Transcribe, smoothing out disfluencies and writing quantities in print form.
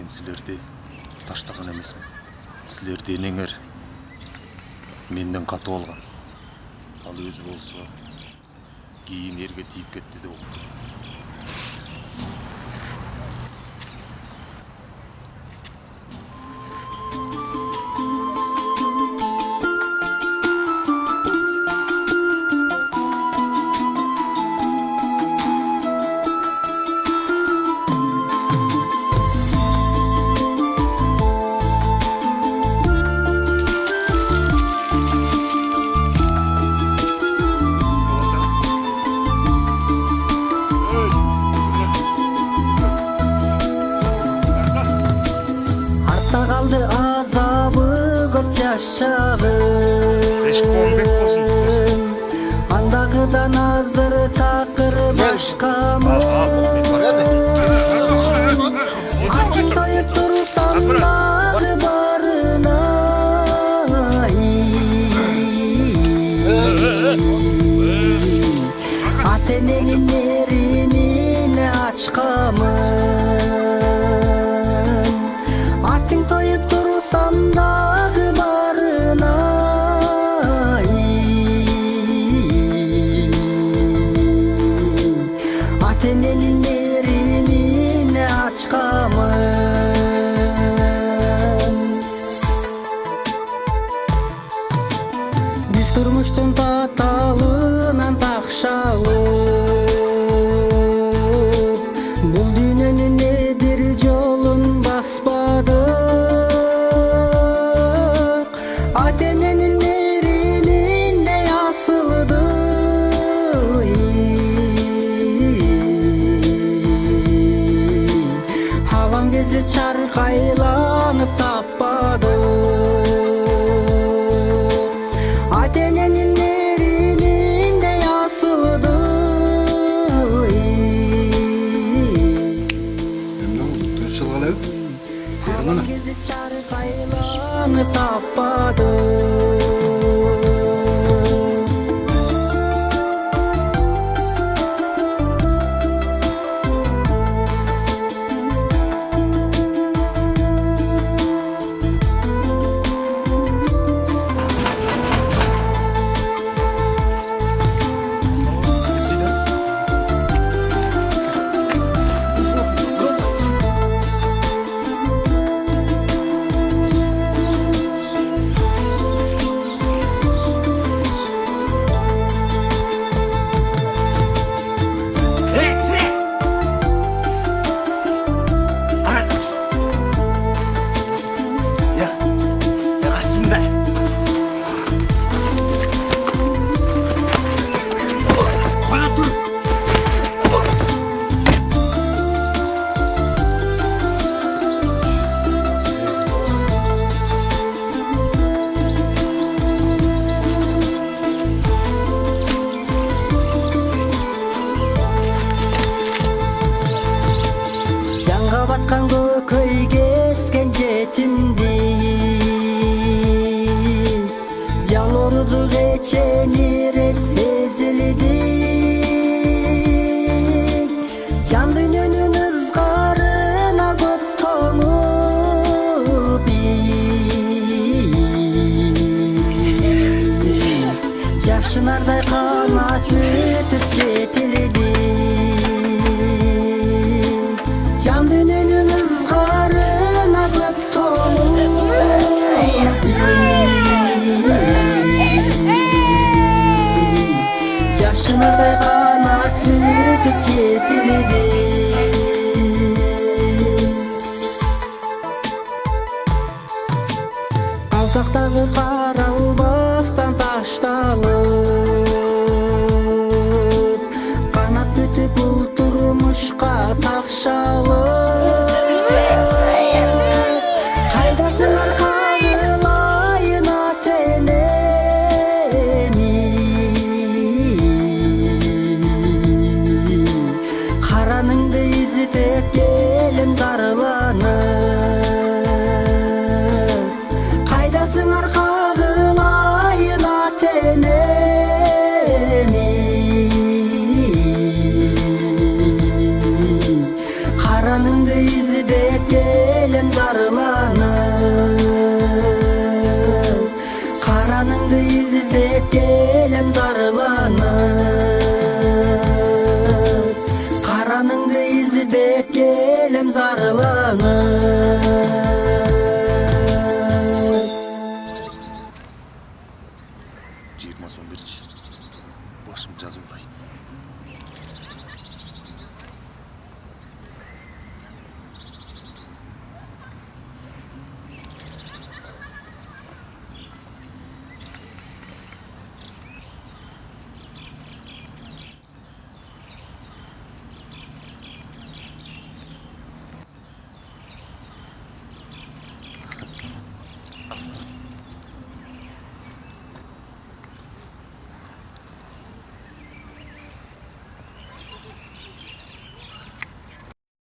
Мен сілерді таштаған емесмін. Сілерді енеңер менден қаты болған. Ал өзі болса, кейін ерге тиіп кетті де олды. Andağıdan hazır takır başkamın Atın toyup dursan dağı barına Ata Ene'nin merimini açkamın Atın toyup dursan dağı barına Ata Ene'nin merimini açkamın Biz turmuştun tatalından takşalıp Bul dünyanın ne bir yolun basmadık Ata Ene'nin meriminde yasıldı Halam gezip çarkaylanıp tapmadı Ata Ene'nin meriminde yasıldı Halam gezip çarkaylanıp tapmadı Жанға батқан көкөйге ескен жетімдей Жан ұрды кеченерек езілдік Жан дүниенің ызғарына көп тоңып Жакшынардай қанат өтіп жетілдік Жан дүниенің ызғарына көп тоңып Жакшынардай қанат өтіп жетілдік Алсақтағы қаралбастан ташталып Қанат бүтіп бұл тұрмышқа тақшалып